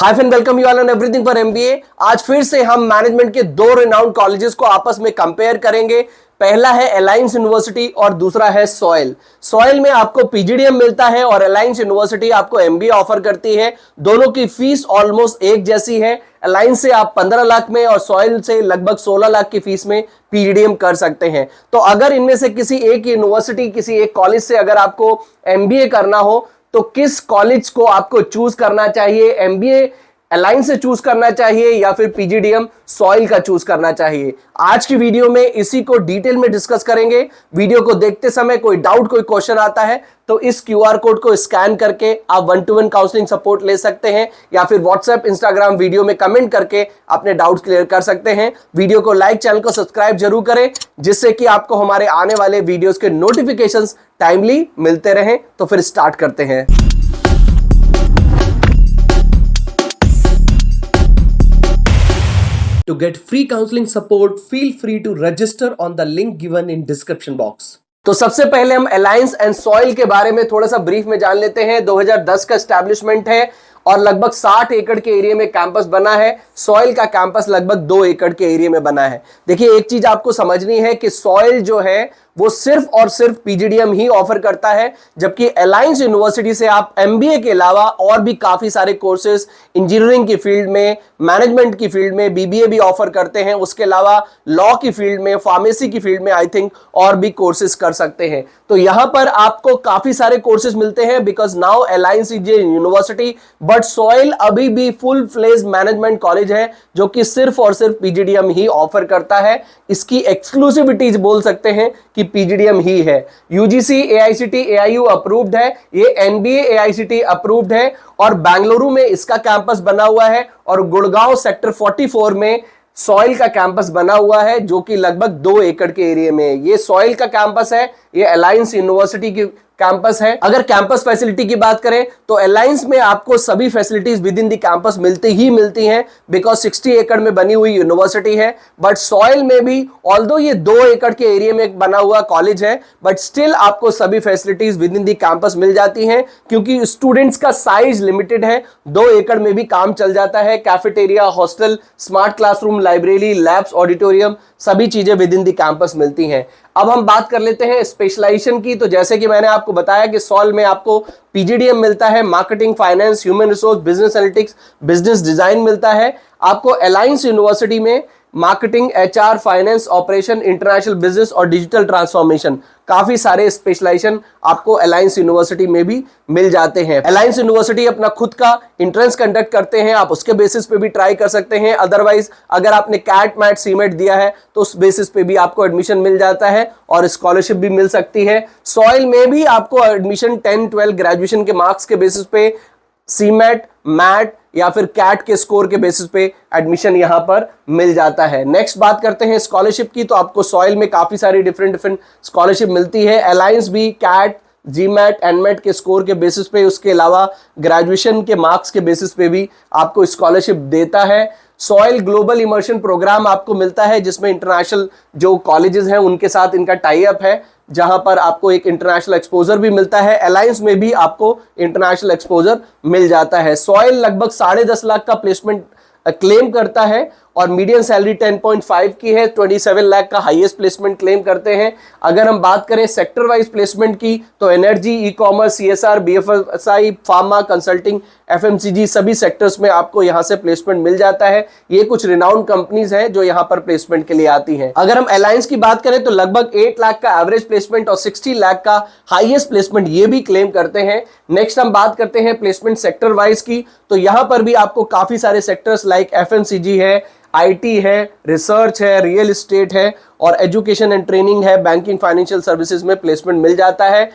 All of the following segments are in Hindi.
Hi friend, welcome you all on everything for MBA. आज फिर से हम मैनेजमेंट के दो रिनाउंड कॉलेजेस को आपस में कंपेयर करेंगे। पहला है अलायंस यूनिवर्सिटी और दूसरा है सॉइल। सॉइल में आपको पीजीडीएम मिलता है और अलायंस यूनिवर्सिटी आपको एमबीए ऑफर करती है। दोनों की फीस ऑलमोस्ट एक जैसी है। अलायंस से आप 15 लाख में और सॉइल से लगभग 16 लाख की फीस में पीजीडीएम कर सकते हैं। तो अगर इनमें से किसी एक यूनिवर्सिटी, किसी एक कॉलेज से अगर आपको एमबीए करना हो तो किस कॉलेज को आपको चूज करना चाहिए? एमबीए अलायंस से चूज करना चाहिए या फिर पीजीडीएम सॉइल का चूज करना चाहिए? आज की वीडियो में इसी को डिटेल में डिस्कस करेंगे। वीडियो को देखते समय कोई डाउट, कोई क्वेश्चन आता है तो इस क्यूआर कोड को स्कैन करके आप 1-to-1 काउंसलिंग सपोर्ट ले सकते हैं या फिर व्हाट्सएप, इंस्टाग्राम वीडियो में कमेंट करके अपने डाउट्स क्लियर कर सकते हैं। वीडियो को लाइक, चैनल को सब्सक्राइब जरूर करें जिससे कि आपको हमारे आने वाले वीडियोस के नोटिफिकेशंस टाइमली मिलते रहें। तो फिर स्टार्ट करते हैं। To get free counseling support, feel free to register on the link given in description box. तो सबसे पहले हम अलायंस एंड सॉइल के बारे में थोड़ा सा ब्रीफ में जान लेते हैं। 2010 का एस्टैब्लिशमेंट है और लगभग 60 एकड़ के एरिया में कैंपस बना है। सॉइल का कैंपस लगभग 2 एकड़ के एरिया में बना है। देखिए, एक चीज आपको समझनी है कि सॉइल जो है वो सिर्फ और सिर्फ पीजीडीएम ही ऑफर करता है, जबकि अलायंस यूनिवर्सिटी से आप एमबीए के अलावा और भी काफी सारे कोर्सेज इंजीनियरिंग की फील्ड में, मैनेजमेंट की फील्ड में, बीबीए भी ऑफर करते हैं। उसके अलावा लॉ की फील्ड में, फार्मेसी की फील्ड में आई थिंक और भी कोर्सेज कर सकते हैं। तो यहां पर आपको काफी सारे कोर्सेज मिलते हैं because now alliance is a university, but soil अभी भी फुल फ्लेज मैनेजमेंट कॉलेज है जो कि सिर्फ और सिर्फ पीजीडीएम ही ऑफर करता है। इसकी एक्सक्लूसिविटीज बोल सकते हैं कि पीजीडीएम ही है। यूजीसी, एआईसीटी, एआईयू अप्रूव्ड है, ये एनबीए एआईसीटी अप्रूव्ड है और बेंगलुरु में इसका कैंपस बना हुआ है और गुड़गांव सेक्टर 44 में सॉइल का कैंपस बना हुआ है जो कि लगभग 2 एकड़ के एरिया में है। ये सॉइल का कैंपस है, ये अलायंस यूनिवर्सिटी की कैंपस है। अगर कैंपस फैसिलिटी की बात करें तो अलायंस में आपको सभी facilities within the campus मिलती हैं बिकॉज 60 एकड़ में बनी हुई यूनिवर्सिटी है। बट सॉइल में भी ऑल्दो ये 2 एकड़ के एरिया में बना हुआ कॉलेज है, बट स्टिल आपको सभी facilities within the campus मिल जाती हैं क्योंकि स्टूडेंट्स का साइज लिमिटेड है। 2 एकड़ में भी काम चल जाता है। Cafeteria, hostel, smart classroom, library, labs, auditorium, सभी चीजें विद इन द कैंपस मिलती हैं। अब हम बात कर लेते हैं स्पेशलाइजेशन की। तो जैसे कि मैंने आपको बताया कि सॉइल में आपको पीजीडीएम मिलता है, marketing, finance, human resource, business analytics, business design मिलता है। आपको अलायंस यूनिवर्सिटी में marketing, HR, finance, operation, international business और डिजिटल ट्रांसफॉर्मेशन, काफी सारे स्पेशलाइजेशन आपको अलायंस यूनिवर्सिटी में भी मिल जाते हैं। अलायंस यूनिवर्सिटी अपना खुद का एंट्रेंस कंडक्ट करते हैं, आप उसके बेसिस पे भी ट्राई कर सकते हैं। अदरवाइज अगर आपने कैट, मैट, सीमेट दिया है तो उस बेसिस पे भी आपको एडमिशन मिल जाता है और स्कॉलरशिप भी मिल सकती है। सॉइल में भी आपको एडमिशन 10-12 ग्रेजुएशन के मार्क्स के बेसिस पे, सीमेट, मैट या फिर कैट के स्कोर के बेसिस पे एडमिशन यहां पर मिल जाता है। नेक्स्ट बात करते हैं स्कॉलरशिप की। तो आपको सॉइल में काफी सारी डिफरेंट स्कॉलरशिप मिलती है। अलायंस भी कैट, जीमैट, एनमेट के स्कोर के बेसिस पे, उसके अलावा ग्रेजुएशन के मार्क्स के बेसिस पे भी आपको स्कॉलरशिप देता है। सॉइल ग्लोबल इमर्शन प्रोग्राम आपको मिलता है जिसमें इंटरनेशनल जो कॉलेजेस हैं उनके साथ इनका टाई अप है, जहां पर आपको एक इंटरनेशनल एक्सपोजर भी मिलता है। अलायंस में भी आपको इंटरनेशनल एक्सपोजर मिल जाता है। सॉइल लगभग 10.5 लाख का प्लेसमेंट क्लेम करता है और मीडियम सैलरी 10.5 की है। 27 लाख का हाईएस्ट प्लेसमेंट क्लेम करते हैं। अगर हम बात करें सेक्टर वाइज प्लेसमेंट की तो energy, e commerce, CSR, BFSI, pharma, consulting, FMCG, सभी सेक्टर्स में आपको यहां से प्लेसमेंट मिल जाता है। ये कुछ रिनाउंड कंपनीज हैं जो यहां पर प्लेसमेंट के लिए आती हैं। अगर हम अलायंस की बात करें तो लगभग 8 लाख का एवरेज प्लेसमेंट और 60 लाख का हाईएस्ट प्लेसमेंट ये भी क्लेम करते हैं। नेक्स्ट हम बात करते हैं प्लेसमेंट सेक्टर वाइज की। तो यहां पर भी आपको काफी सारे सेक्टर्स लाइक एफएमसीजी है, आईटी है, रिसर्च है, रियल एस्टेट है और एजुकेशन एंड ट्रेनिंग है, बैंकिंग, फाइनेंशियल सर्विसेज में प्लेसमेंट मिल जाता है।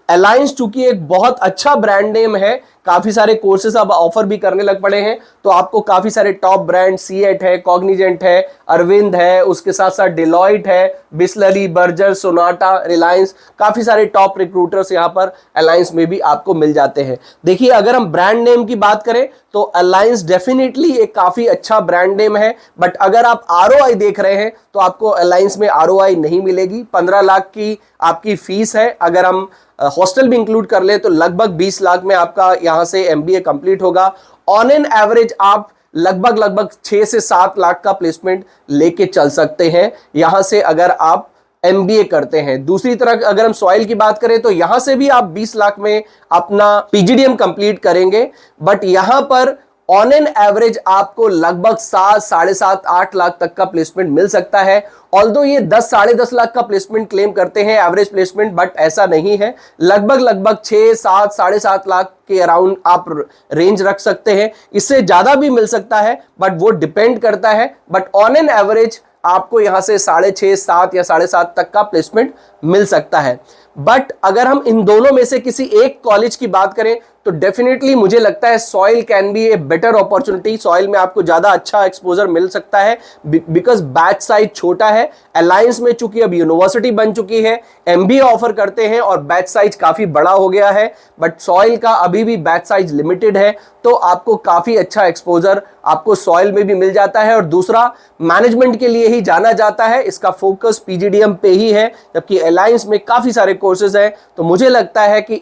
अलायंस चूंकि एक बहुत अच्छा ब्रांड नेम है, काफी सारे कोर्सेज अब ऑफर भी करने लग पड़े हैं, तो आपको काफी सारे टॉप ब्रांड, सीएट है, कॉग्निजेंट है, अरविंद है, उसके साथ साथ डिलॉयट है, बिस्लरी, बर्जर, सोनाटा, रिलायंस, काफी सारे टॉप रिक्रूटर्स यहां पर अलायंस में भी आपको मिल जाते हैं। देखिए, अगर हम ब्रांड नेम की बात करें तो अलायंस डेफिनेटली एक काफी अच्छा ब्रांड नेम है, बट अगर आप आरओआई देख रहे हैं तो आपको अलायंस में आरओआई नहीं मिलेगी। 15 लाख की आपकी फीस है। अगर हम हॉस्टल भी इंक्लूड कर ले तो लगभग 20 लाख में आपका यहां से एमबीए कंप्लीट होगा ऑन एन एवरेज आप लगभग 6 से 7 लाख का प्लेसमेंट लेके चल सकते हैं यहां से अगर आप एमबीए करते हैं। दूसरी तरफ अगर हम सॉइल की बात करें तो यहां से भी आप 20 लाख में अपना पीजीडीएम कंप्लीट करेंगे, बट यहां पर ऑन एन एवरेज आपको लगभग 7, 7.5, 8 लाख तक का प्लेसमेंट मिल सकता है। ऑल्दो ये 10, 10.5 लाख का प्लेसमेंट क्लेम करते हैं एवरेज प्लेसमेंट, बट ऐसा नहीं है। लगभग 6, 7, 7.5 लाख के अराउंड आप रेंज रख सकते हैं। इससे ज्यादा भी मिल सकता है, बट वो डिपेंड करता है। बट ऑन एन एवरेज आपको यहां से 6.5, 7 या 7.5 तक का प्लेसमेंट मिल सकता है। बट अगर हम इन दोनों में से किसी एक कॉलेज की बात करें तो डेफिनेटली मुझे लगता है soil can be a better opportunity. Soil में आपको ज्यादा अच्छा एक्सपोजर मिल सकता है बिकॉज बैच साइज छोटा है। अलायंस में चूंकि अब यूनिवर्सिटी बन चुकी है, एमबीए ऑफर करते हैं और बैच साइज काफी बड़ा हो गया है, बट सॉइल का अभी भी बैच साइज लिमिटेड है, तो आपको काफी अच्छा एक्सपोजर आपको सॉइल में भी मिल जाता है। और दूसरा, मैनेजमेंट के लिए ही जाना जाता है, इसका फोकस पीजीडीएम पे ही है, जबकि अलायंस में काफी सारे कोर्सेज हैं। तो मुझे लगता है कि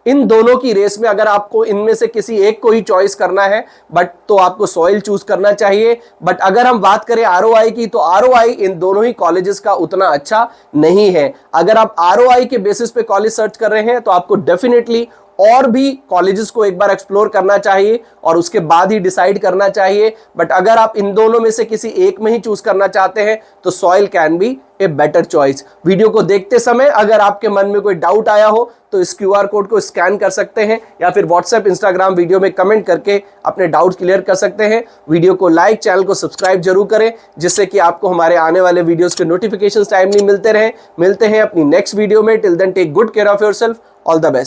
इन दोनों की रेस में अगर आपको इनमें से किसी एक को ही चॉइस करना है बट तो आपको सॉइल चूज करना चाहिए। बट अगर हम बात करें आरओआई की, तो आरओआई इन दोनों ही कॉलेजेस का उतना अच्छा नहीं है। अगर आप आरओआई के बेसिस पे कॉलेज सर्च कर रहे हैं तो आपको डेफिनेटली और भी कॉलेजेस को एक बार एक्सप्लोर करना चाहिए और उसके बाद ही डिसाइड करना चाहिए। बट अगर आप इन दोनों में से किसी एक में ही चूज करना चाहते हैं तो soil can be a better choice. Video को देखते समय अगर आपके मन में कोई डाउट आया हो तो इस क्यूआर कोड को स्कैन कर सकते हैं या फिर व्हाट्सएप, इंस्टाग्राम वीडियो में कमेंट करके अपने डाउट्स क्लियर कर सकते हैं। वीडियो को लाइक, चैनल को सब्सक्राइब जरूर करें जिससे कि आपको हमारे आने वाले वीडियोस के नोटिफिकेशंस टाइमली मिलते रहे। मिलते हैं अपनी नेक्स्ट वीडियो में। Till then take good care of yourself. All the best.